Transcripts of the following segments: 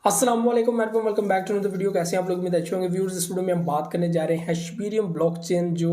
अस्सलाम वालेकुम welcome back to the video. कैसे हैं आप लोग? उम्मीद अच्छे होंगे। व्यूअर्स, इस वीडियो में हम बात करने जा रहे हैं शबीरियम ब्लॉकचेन जो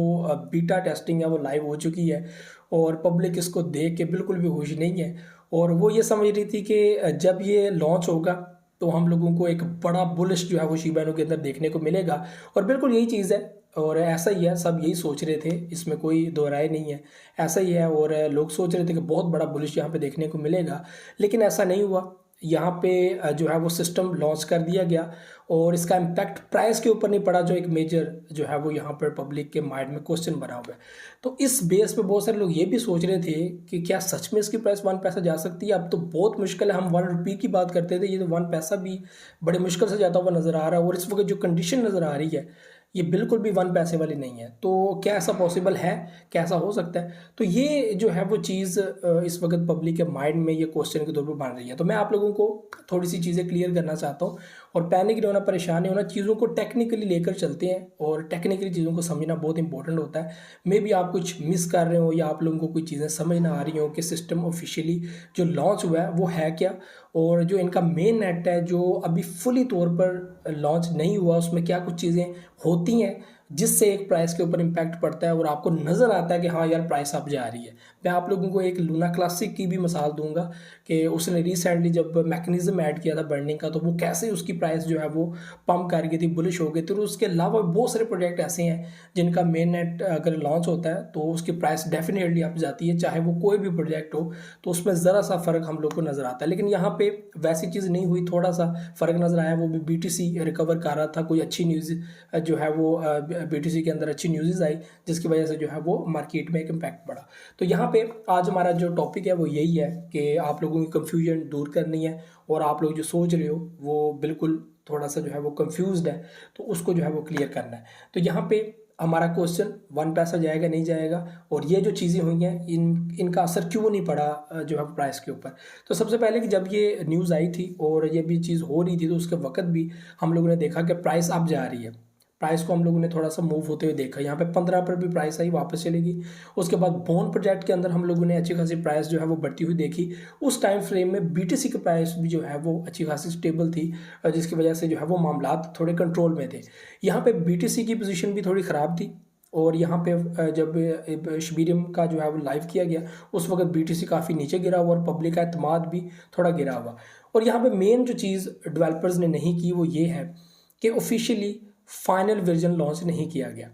बीटा टेस्टिंग है वो लाइव हो चुकी है और पब्लिक इसको देख के बिल्कुल भी खुश नहीं है। और वो ये समझ रही थी कि जब ये लॉन्च होगा तो हम लोगों को एक बड़ा बुलिश जो है वो शिबा इनू के अंदर देखने को मिलेगा। और बिल्कुल यही चीज़ है और ऐसा ही है, सब यही सोच रहे थे, इसमें कोई दो राय नहीं है। ऐसा ही है और लोग सोच रहे थे कि बहुत बड़ा बुलिश यहाँ पे देखने को मिलेगा, लेकिन ऐसा नहीं हुआ। यहाँ पे जो है वो सिस्टम लॉन्च कर दिया गया और इसका इम्पैक्ट प्राइस के ऊपर नहीं पड़ा, जो एक मेजर जो है वो यहाँ पर पब्लिक के माइंड में क्वेश्चन बना हुआ है। तो इस बेस पे बहुत सारे लोग ये भी सोच रहे थे कि क्या सच में इसकी प्राइस 1 पैसा जा सकती है। अब तो बहुत मुश्किल है, हम 1 रुपये की बात करते थे, ये तो 1 पैसा भी बड़े मुश्किल से जाता हुआ नज़र आ रहा है। और इस वक्त जो कंडीशन नज़र आ रही है ये बिल्कुल भी 1 पैसे वाली नहीं है। तो क्या ऐसा पॉसिबल है, कैसा हो सकता है? तो ये जो है वो चीज़ इस वक्त पब्लिक के माइंड में ये क्वेश्चन के तौर पर बन रही है। तो मैं आप लोगों को थोड़ी सी चीज़ें क्लियर करना चाहता हूँ और पैनिक नहीं होना, परेशान नहीं होना। चीज़ों को टेक्निकली लेकर चलते हैं और टेक्निकली चीज़ों को समझना बहुत इंपॉर्टेंट होता है। मे बी आप कुछ मिस कर रहे हो या आप लोगों को कोई चीज़ें समझ ना आ रही हो कि सिस्टम ऑफिशियली जो लॉन्च हुआ है वो है क्या, और जो इनका मेन नेट है जो अभी फुली तौर पर लॉन्च नहीं हुआ उसमें क्या कुछ चीज़ें होती हैं जिससे एक प्राइस के ऊपर इम्पैक्ट पड़ता है और आपको नज़र आता है कि हाँ यार प्राइस अब जा रही है। मैं आप लोगों को एक लूना क्लासिक की भी मिसाल दूंगा कि उसने रिसेंटली जब मैकेनिज्म ऐड किया था बर्निंग का, तो वो कैसे उसकी प्राइस जो है वो पम्प कर गई थी, बुलिश हो गई थी। और उसके अलावा बहुत सारे प्रोजेक्ट ऐसे हैं जिनका मेन नेट अगर लॉन्च होता है तो उसकी प्राइस डेफिनेटली अप जाती है, चाहे वो कोई भी प्रोजेक्ट हो। तो उसमें ज़रा सा फ़र्क हम लोग को नज़र आता है, लेकिन यहाँ पे वैसी चीज़ नहीं हुई। थोड़ा सा फ़र्क नज़र आया, वो भी बीटीसी रिकवर कर रहा था। कोई अच्छी न्यूज़ जो है वो बीटीसी के अंदर अच्छी न्यूज़ आई जिसकी वजह से जो है वो मार्केट में एक इम्पैक्ट पड़ा। तो यहाँ पे आज हमारा जो टॉपिक है वो यही है कि आप लोगों की कंफ्यूजन दूर करनी है और आप लोग जो सोच रहे हो वो बिल्कुल थोड़ा सा जो है वो कंफ्यूज्ड है, तो उसको जो है वो क्लियर करना है। तो यहाँ पे हमारा क्वेश्चन 1 पैसा जाएगा नहीं जाएगा, और ये जो चीज़ें हुई हैं इनका असर क्यों नहीं पड़ा जो है प्राइस के ऊपर। तो सबसे पहले कि जब ये न्यूज़ आई थी और ये भी चीज़ हो रही थी तो उसके वक्त भी हम लोगों ने देखा कि प्राइस अब जा रही है। प्राइस को हम लोगों ने थोड़ा सा मूव होते हुए देखा, यहाँ पे 15 पर भी प्राइस आई, वापस चलेगी। उसके बाद बोन प्रोजेक्ट के अंदर हम लोगों ने अच्छी खासी प्राइस जो है वो बढ़ती हुई देखी। उस टाइम फ्रेम में बीटीसी की प्राइस भी जो है वो अच्छी खासी स्टेबल थी, जिसकी वजह से जो है वो मामला थोड़े कंट्रोल में थे। यहाँ पे बीटीसी की पोजीशन भी थोड़ी ख़राब थी और यहाँ पे जब शबीरियम का जो है वो लाइव किया गया उस वक्त बीटीसी काफ़ी नीचे गिरा हुआ और पब्लिक का एतमाद भी थोड़ा गिरा हुआ। और यहाँ पे मेन जो चीज़ डेवलपर्स ने नहीं की वो ये है कि ऑफिशियली फाइनल वर्जन लॉन्च नहीं किया गया।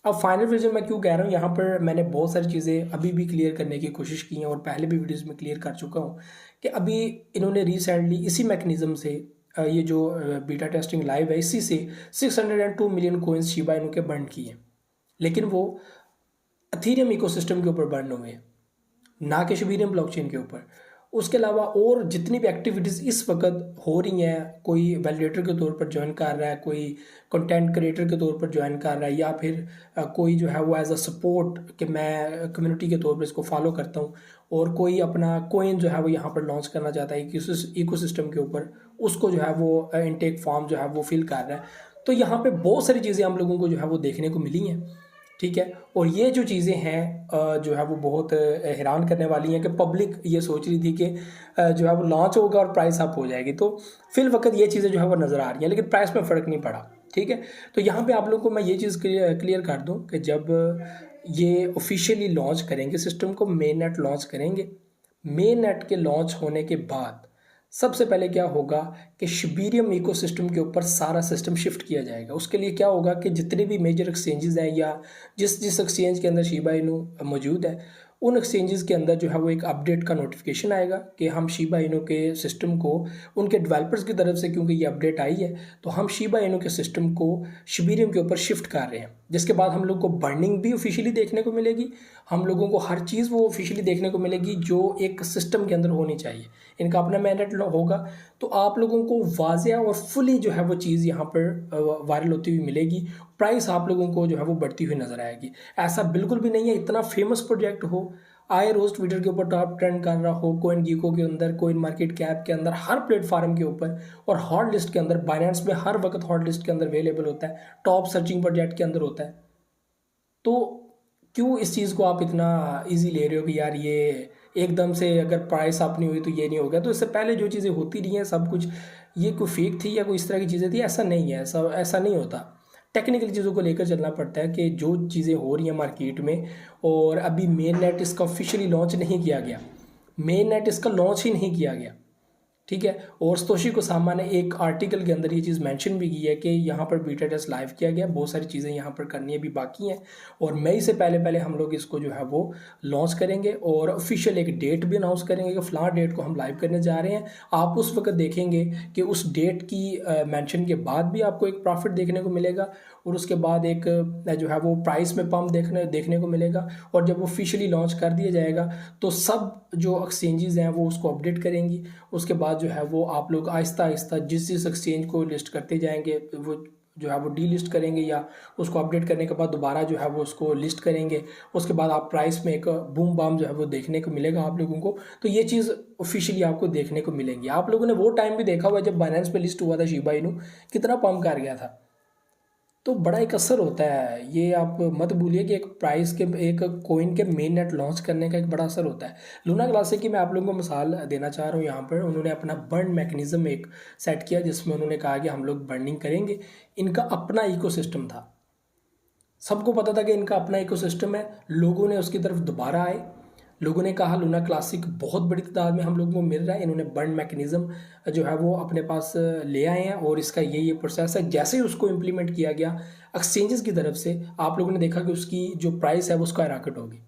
अब फाइनल वर्जन मैं क्यों कह रहा हूँ, यहाँ पर मैंने बहुत सारी चीज़ें अभी भी क्लियर करने की कोशिश की हैं और पहले भी वीडियोस में क्लियर कर चुका हूँ कि अभी इन्होंने रिसेंटली इसी मैकेनिज्म से ये जो बीटा टेस्टिंग लाइव है इसी से 602 मिलियन कोइंस शिबा इनू के बर्न किए, लेकिन वो अथीरियम इकोसिस्टम के ऊपर बर्न हुए, ना कि शबीरियम ब्लॉकचेन के ऊपर। उसके अलावा और जितनी भी एक्टिविटीज़ इस वक्त हो रही हैं, कोई वैलिडेटर के तौर पर ज्वाइन कर रहा है, कोई कंटेंट क्रिएटर के तौर पर ज्वाइन कर रहा है, या फिर कोई जो है वो एज अ सपोर्ट कि मैं कम्युनिटी के तौर पर इसको फॉलो करता हूँ, और कोई अपना कोइन जो है वो यहाँ पर लॉन्च करना चाहता है इकोसिस्टम के ऊपर, उसको जो है वो इनटेक फॉर्म जो है वो फिल कर रहा है। तो यहाँ पे बहुत सारी चीज़ें हम लोगों को जो है वो देखने को मिली हैं, ठीक है। और ये जो चीज़ें हैं जो है वो बहुत हैरान करने वाली हैं कि पब्लिक ये सोच रही थी कि जो है वो लॉन्च होगा और प्राइस अप हो जाएगी। तो फिल वक्त ये चीज़ें जो है वो नज़र आ रही हैं, लेकिन प्राइस में फ़र्क नहीं पड़ा, ठीक है। तो यहाँ पे आप लोगों को मैं ये चीज़ क्लियर कर दूँ कि जब ये ऑफिशियली लॉन्च करेंगे सिस्टम को, मेन नेट लॉन्च करेंगे, मेन नेट के लॉन्च होने के बाद सबसे पहले क्या होगा कि शबीरियम इकोसिस्टम के ऊपर सारा सिस्टम शिफ्ट किया जाएगा। उसके लिए क्या होगा कि जितने भी मेजर एक्सचेंजेस हैं या जिस जिस एक्सचेंज के अंदर शिबा इनू मौजूद है उन एक्सचेंजेस के अंदर जो है वो एक अपडेट का नोटिफिकेशन आएगा कि हम शिबा इनू के सिस्टम को उनके डेवलपर्स की तरफ से, क्योंकि ये अपडेट आई है, तो हम शिबा इनू के सिस्टम को शबीरियम के ऊपर शिफ्ट कर रहे हैं। जिसके बाद हम लोग को बर्निंग भी ऑफिशियली देखने को मिलेगी, हम लोगों को हर चीज़ वो ऑफिशियली देखने को मिलेगी जो एक सिस्टम के अंदर होनी चाहिए। इनका अपना मैंडेट होगा, तो आप लोगों को वाज़िया और फुली जो है वो चीज़ यहाँ पर वायरल होती हुई मिलेगी। प्राइस आप लोगों को जो है वो बढ़ती हुई नज़र आएगी। ऐसा बिल्कुल भी नहीं है इतना फेमस प्रोजेक्ट हो, आए रोज ट्विटर के ऊपर टॉप ट्रेंड कर रहा हो, कोइन गीको के अंदर, कोइन मार्केट कैप के अंदर, हर प्लेटफॉर्म के ऊपर और हॉट लिस्ट के अंदर, बाइनेंस में हर वक्त हॉट लिस्ट के अंदर अवेलेबल होता है, टॉप सर्चिंग प्रोजेक्ट के अंदर होता है। तो क्यों इस चीज़ को आप इतना इजी ले रहे हो कि यार ये एकदम से अगर प्राइस अप नहीं हुई तो ये नहीं हो गया। तो इससे पहले जो चीज़ें होती रही हैं सब कुछ ये कोई फेक थी या कोई इस तरह की चीज़ें थी, ऐसा नहीं है, ऐसा नहीं होता। टेक्निकल चीज़ों को लेकर चलना पड़ता है कि जो चीज़ें हो रही हैं मार्केट में, और अभी मेन नेट इसका ऑफिशियली लॉन्च नहीं किया गया, मेन नेट इसका लॉन्च ही नहीं किया गया, ठीक है। और सतोशी कोसामा ने एक आर्टिकल के अंदर ये चीज़ मेंशन भी की है कि यहाँ पर बीटा टेस्ट लाइव किया गया, बहुत सारी चीज़ें यहाँ पर करनी अभी बाकी हैं, और मई से पहले पहले हम लोग इसको जो है वो लॉन्च करेंगे, और ऑफिशियल एक डेट भी अनाउंस करेंगे कि फ़लाँ डेट को हम लाइव करने जा रहे हैं। आप उस वक्त देखेंगे कि उस डेट की मेंशन के बाद भी आपको एक प्रॉफिट देखने को मिलेगा, और उसके बाद एक जो है वो प्राइस में पम्प देखने को मिलेगा। और जब ऑफिशियली लॉन्च कर दिया जाएगा तो सब जो एक्सचेंजेस हैं वो उसको अपडेट करेंगी। उसके बाद जो है वो आप लोग आहिस्ता आहिस्ता जिस जिस एक्सचेंज को लिस्ट करते जाएंगे, वो जो है वो डी लिस्ट करेंगे, या उसको अपडेट करने के बाद दोबारा जो है वो उसको लिस्ट करेंगे। उसके बाद आप प्राइस में एक बूम बाम जो है वो देखने को मिलेगा आप लोगों को। तो ये चीज़ ऑफिशियली आपको देखने को मिलेंगी। आप लोगों ने वो टाइम भी देखा हुआ जब बाइनेंस पे लिस्ट हुआ था शिबा इनू, कितना पम्प कर गया था। तो बड़ा एक असर होता है, ये आप मत भूलिए कि एक प्राइस के, एक कोइन के मेन नेट लॉन्च करने का एक बड़ा असर होता है। लूना क्लासिक की मैं आप लोगों को मिसाल देना चाह रहा हूँ। यहाँ पर उन्होंने अपना बर्न मैकेनिज्म एक सेट किया, जिसमें उन्होंने कहा कि हम लोग बर्निंग करेंगे। इनका अपना इकोसिस्टम था, सबको पता था कि इनका अपना इकोसिस्टम है। लोगों ने उसकी तरफ दोबारा आए, लोगों ने कहा लूना क्लासिक बहुत बड़ी तादाद में हम लोगों को मिल रहा है। इन्होंने बर्न मैकेनिज्म जो है वो अपने पास ले आए हैं, और इसका ये प्रोसेस है। जैसे ही उसको इम्प्लीमेंट किया गया एक्सचेंजेस की तरफ से, आप लोगों ने देखा कि उसकी जो प्राइस है वो उसका रॉकेट होगी।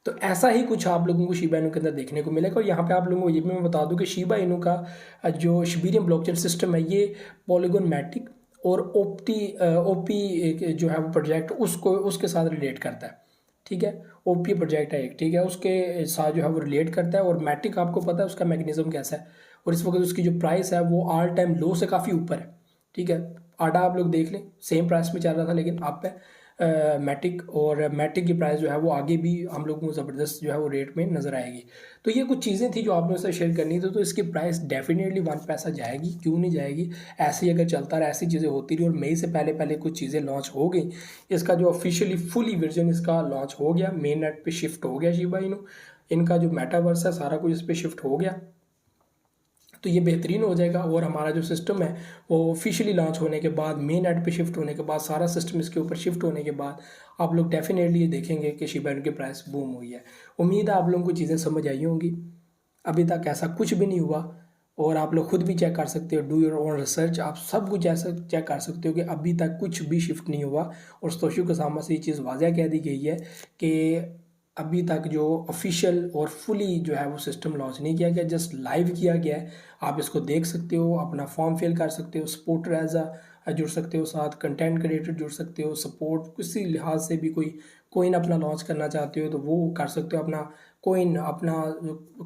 तो ऐसा ही कुछ आप लोगों को शिबा इनू के अंदर देखने को मिलेगा। और यहाँ पे आप लोगों को ये भी मैं बता दूं कि शिबा इनू का जो शिबेरियम ब्लॉकचेन सिस्टम है, ये पॉलीगॉन मैटिक और ओपी जो है वो प्रोजेक्ट उसके साथ रिलेट करता है, ठीक है। ओपी प्रोजेक्ट है एक, ठीक है, उसके साथ जो है वो रिलेट करता है। और मैटिक आपको पता है उसका मैकेनिज्म कैसा है, और इस वक्त उसकी जो प्राइस है वो ऑल टाइम लो से काफ़ी ऊपर है, ठीक है। आडा आप लोग देख लें, सेम प्राइस में चल रहा था, लेकिन आप पे मैटिक, और मैटिक की प्राइस जो है वो आगे भी हम लोगों को ज़बरदस्त जो है वो रेट में नज़र आएगी। तो ये कुछ चीज़ें थी जो आप लोगों से शेयर करनी थी। तो इसकी प्राइस डेफिनेटली 1 पैसा जाएगी, क्यों नहीं जाएगी। ऐसे ही अगर चलता रहा, ऐसी चीज़ें होती रही, और मई से पहले पहले कुछ चीज़ें लॉन्च हो गई, इसका जो ऑफिशियली फुली वर्जन इसका लॉन्च हो गया, मेन नेट पे शिफ्ट हो गया शिबा इनू, इनका जो मेटावर्स है सारा कुछ इस पर शिफ्ट हो गया, तो ये बेहतरीन हो जाएगा। और हमारा जो सिस्टम है वो ऑफिशियली लॉन्च होने के बाद, मेन ऐड पे शिफ्ट होने के बाद, सारा सिस्टम इसके ऊपर शिफ्ट होने के बाद आप लोग डेफिनेटली ये देखेंगे कि शिबा इनू की प्राइस बूम हुई है। उम्मीद है आप लोगों को चीज़ें समझ आई होंगी। अभी तक ऐसा कुछ भी नहीं हुआ, और आप लोग खुद भी चेक कर सकते हो, डू योर ओन रिसर्च, आप सब कुछ ऐसा चेक कर सकते हो कि अभी तक कुछ भी शिफ्ट नहीं हुआ। और सतोशी कोसामा से ये चीज़ वाज़ह कह दी गई है कि अभी तक जो ऑफिशियल और फुली जो है वो सिस्टम लॉन्च नहीं किया गया, जस्ट लाइव किया गया है। आप इसको देख सकते हो, अपना फॉर्म फिल कर सकते हो, सपोर्टर एज जुड़ सकते हो, साथ कंटेंट क्रिएटर जुड़ सकते हो, सपोर्ट किसी लिहाज से भी कोई कोइन अपना लॉन्च करना चाहते हो तो वो कर सकते हो। अपना कोइन, अपना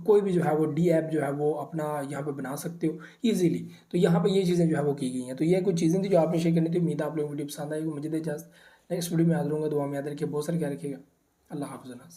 कोई भी जो है वो डी ऐप जो है वो अपना यहाँ पे बना सकते हो ईजिली। तो यहाँ पे ये चीज़ें जो है वो की गई हैं। तो ये कुछ चीज़ें थी जो आपने शेयर करनी थी। उम्मीद है आप लोगों को वीडियो पसंद आएगी। मुझे दे इजाज़त, नेक्स्ट वीडियो में याद रहूँगा। दुआ में याद रखिए, बहुत सारे क्या रखिएगा। अल्लाह हाफ़िज़।